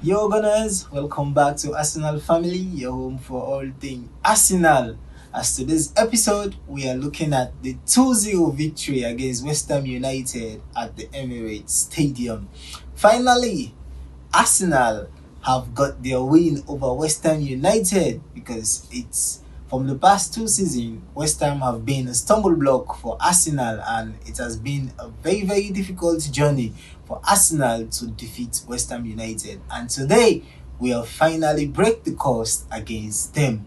Yo Gunners, welcome back to Arsenal Family, your home for all things Arsenal. As today's episode, we are looking at the 2-0 victory against Westham United at the Emirates Stadium. Finally, Arsenal have got their win over West Ham United because it's from the past two seasons, West Ham have been a stumble block for Arsenal, and it has been a very difficult journey for Arsenal to defeat West Ham United. And today, we have finally break the course against them.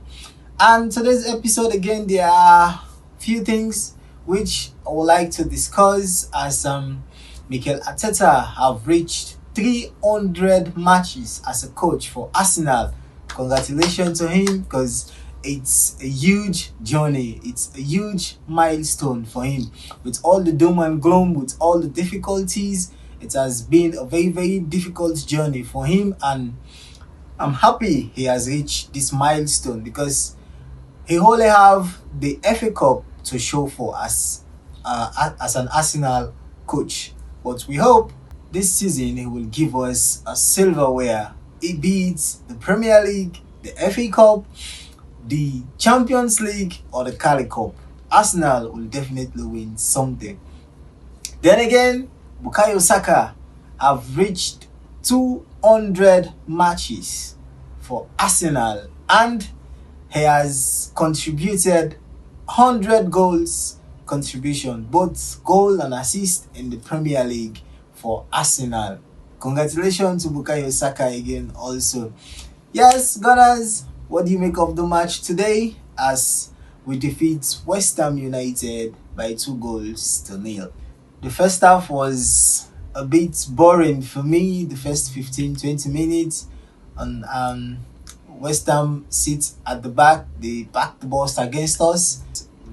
And today's episode again, there are few things which I would like to discuss as Mikel Arteta have reached 300 matches as a coach for Arsenal. Congratulations to him because it's a huge journey. It's a huge milestone for him. With all the doom and gloom, with all the difficulties, it has been a very difficult journey for him, and I'm happy he has reached this milestone because he only have the FA Cup to show for as an Arsenal coach. But we hope this season he will give us a silverware. It beats the Premier League, the FA Cup, the Champions League, or the Cali Cup. Arsenal will definitely win something. Then again, Bukayo Saka have reached 200 matches for Arsenal, and he has contributed 100 goals contribution, both goal and assist in the Premier League for Arsenal. Congratulations to Bukayo Saka again also. Yes, Gunners, what do you make of the match today as we defeat West Ham United by 2-0? The first half was a bit boring for me, the first 15-20 minutes. And West Ham sit at the back, they back the balls against us.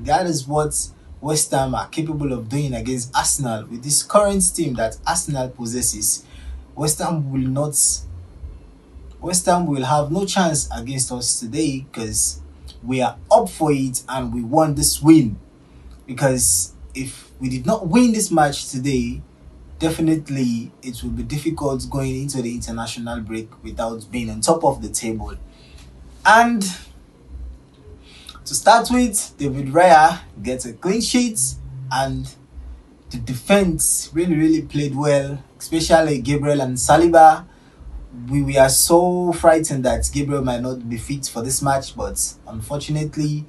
That is what West Ham are capable of doing against Arsenal. With this current team that Arsenal possesses, West Ham will have no chance against us today because we are up for it and we want this win. Because if we did not win this match today, definitely it will be difficult going into the international break without being on top of the table. And to start with, David Raya gets a clean sheet, and the defense really played well, especially Gabriel and Saliba. We were so frightened that Gabriel might not be fit for this match, but unfortunately,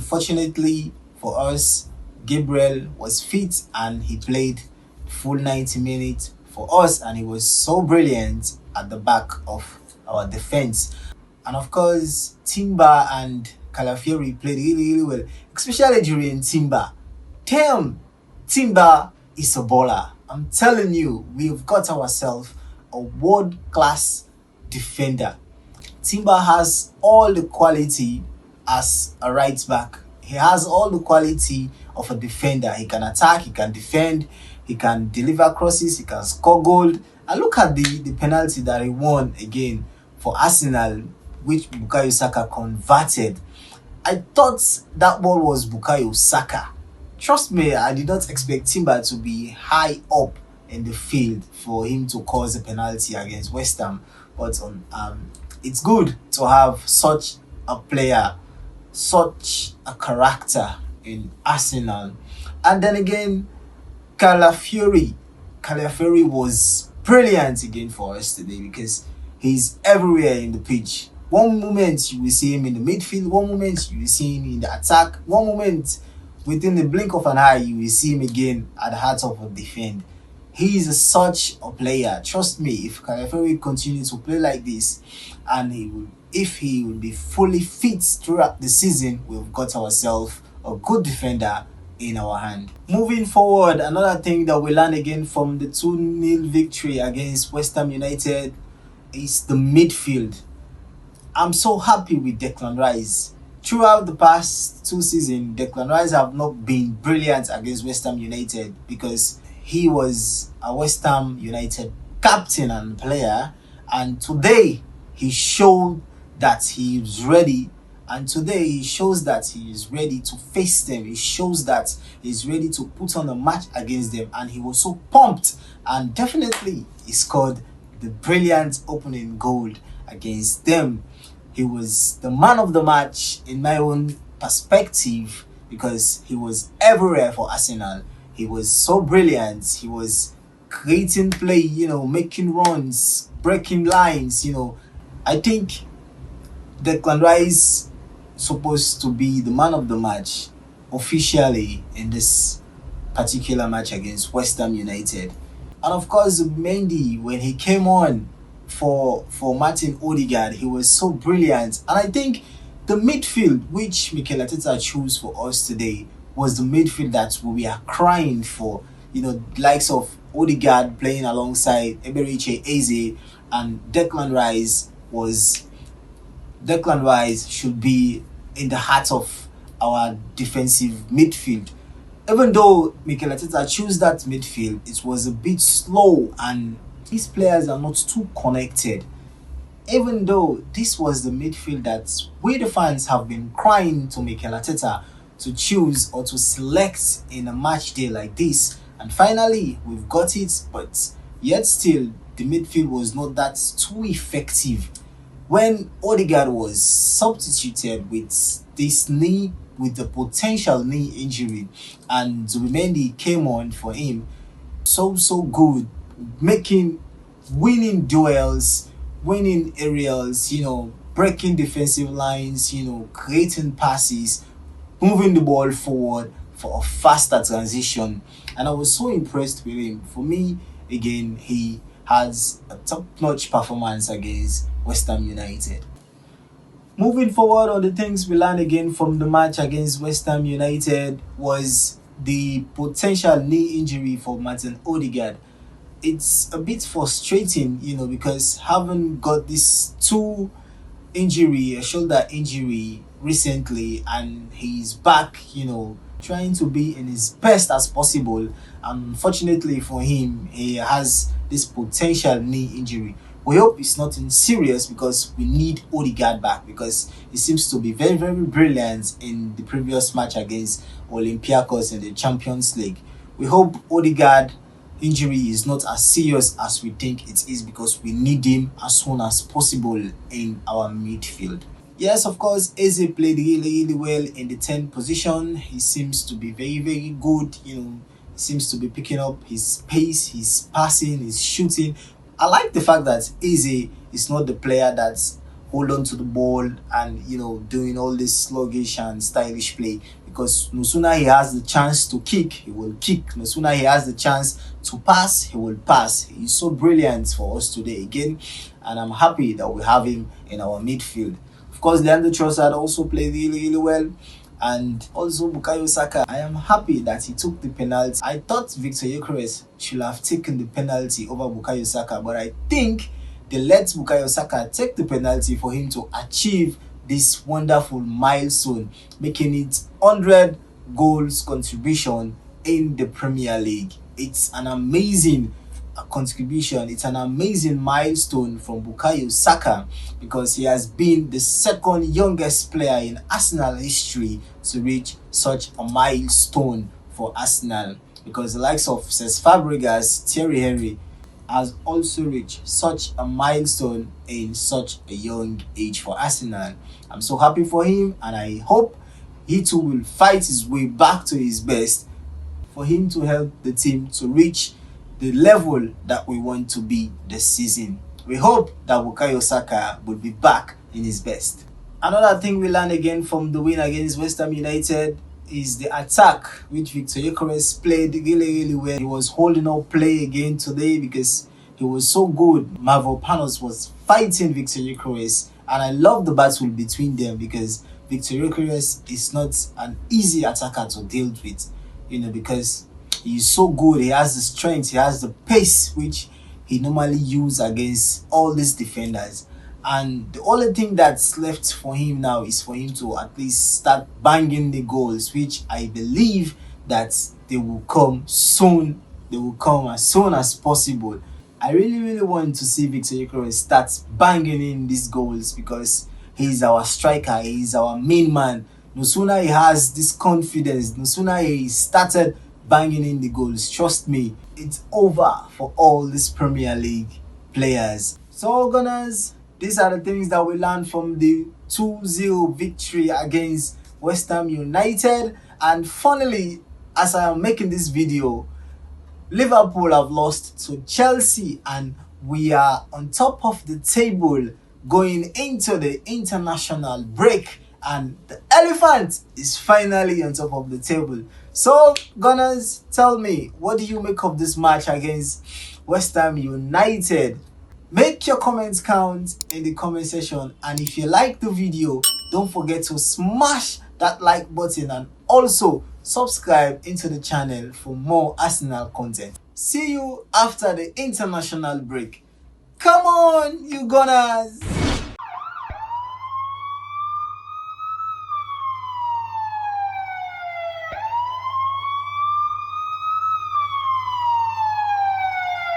fortunately for us, Gabriel was fit and he played full 90 minutes for us, and he was so brilliant at the back of our defense. And of course, Timber and Calafiori played really well, especially during Timber. Damn, Timber is a baller. I'm telling you, we've got ourselves a world-class defender. Timber has all the quality as a right back. He has all the quality of a defender. He can attack, he can defend, he can deliver crosses, he can score goal. And look at the penalty that he won again for Arsenal, which Bukayo Saka converted. I thought that ball was Bukayo Saka. Trust me, I did not expect Timber to be high up in the field for him to cause a penalty against West Ham. But it's good to have such a player, such a character in Arsenal. And then again, Calafiori was brilliant again for us today because he's everywhere in the pitch. One moment you will see him in the midfield, one moment you will see him in the attack, one moment within the blink of an eye you will see him again at the heart of a defense. He is such a player. Trust me, if Calafiori continues to play like this, and if he will be fully fit throughout the season, we've got ourselves a good defender in our hand. Moving forward, another thing that we learned again from the 2-0 victory against West Ham United is the midfield. I'm so happy with Declan Rice. Throughout the past two seasons, Declan Rice have not been brilliant against West Ham United because he was a West Ham United captain and player, and today he showed that he is ready, and today he shows that he is ready to face them. He shows that he's ready to put on a match against them, and he was so pumped, and definitely he scored the brilliant opening goal against them. He was the man of the match in my own perspective because he was everywhere for Arsenal. He was so brilliant. He was creating play, making runs, breaking lines. I think Declan Rice supposed to be the man of the match officially in this particular match against Westham United. And of course, Mendy, when he came on for Martin Odegaard, he was so brilliant. And I think the midfield which Mikel Arteta chose for us today was the midfield that we are crying for. The likes of Odegaard playing alongside Eberechi Eze and Declan Rice should be in the heart of our defensive midfield. Even though Mikel Arteta chose that midfield, it was a bit slow and these players are not too connected. Even though this was the midfield that we the fans have been crying to Mikel Arteta to choose or to select in a match day like this, and finally we've got it, but yet still the midfield was not that too effective. When Odegaard was substituted with the potential knee injury, and Zubimendi came on for him, so good, winning duels, winning aerials, breaking defensive lines, creating passes, moving the ball forward for a faster transition. And I was so impressed with him. For me, again, he has a top-notch performance against West Ham United. Moving forward on the things we learned again from the match against West Ham United was the potential knee injury for Martin Odegaard. It's a bit frustrating, because having got this a shoulder injury recently, and he's back, trying to be in his best as possible. Unfortunately for him, he has this potential knee injury. We hope it's nothing serious because we need Odegaard back because he seems to be very, very brilliant in the previous match against Olympiacos in the Champions League. We hope Odegaard injury is not as serious as we think it is because we need him as soon as possible in our midfield. Yes, of course, Eze played really, really well in the 10th position. He seems to be very, very good. He seems to be picking up his pace, his passing, his shooting. I like the fact that Eze is not the player that's hold on to the ball and doing all this sluggish and stylish play, because no sooner he has the chance to kick, he will kick. No sooner he has the chance to pass, he will pass. He's so brilliant for us today again, and I'm happy that we have him in our midfield. Of course, Leandro Trossard also played really, really well. And also Bukayo Saka, I am happy that he took the penalty. I thought Victor Gyökeres should have taken the penalty over Bukayo Saka, but I think they let Bukayo Saka take the penalty for him to achieve this wonderful milestone, making it 100 goals contribution in the Premier League. It's an amazing contribution. It's an amazing milestone from Bukayo Saka because he has been the second youngest player in Arsenal history to reach such a milestone for Arsenal, because the likes of Cesc Fabregas, Thierry Henry has also reached such a milestone in such a young age for Arsenal. I'm so happy for him, and I hope he too will fight his way back to his best for him to help the team to reach the level that we want to be this season. We hope that Bukayo Saka will be back in his best. Another thing we learned again from the win against West Ham United is the attack, which Victor Gyökeres played really, really well. He was holding up play again today because he was so good. Mavropanos was fighting Victor Gyökeres, and I love the battle between them because Victor Gyökeres is not an easy attacker to deal with, because he's so good. He has the strength, he has the pace which he normally uses against all these defenders. And the only thing that's left for him now is for him to at least start banging the goals, which I believe that they will come soon. They will come as soon as possible. I really, really want to see Victor Gyökeres start banging in these goals because he's our striker, he's our main man. No sooner he has this confidence, no sooner he started banging in the goals, trust me, it's over for all this Premier League players. So Gunners, these are the things that we learned from the 2-0 victory against West Ham United. And finally, as I am making this video, Liverpool have lost to Chelsea and we are on top of the table going into the international break, and the elephant is finally on top of the table. So Gunners, tell me, what do you make of this match against West Ham United? Make your comments count in the comment section, and if you like the video, don't forget to smash that like button and also subscribe into the channel for more Arsenal content. See you after the international break. Come on, you Gunners!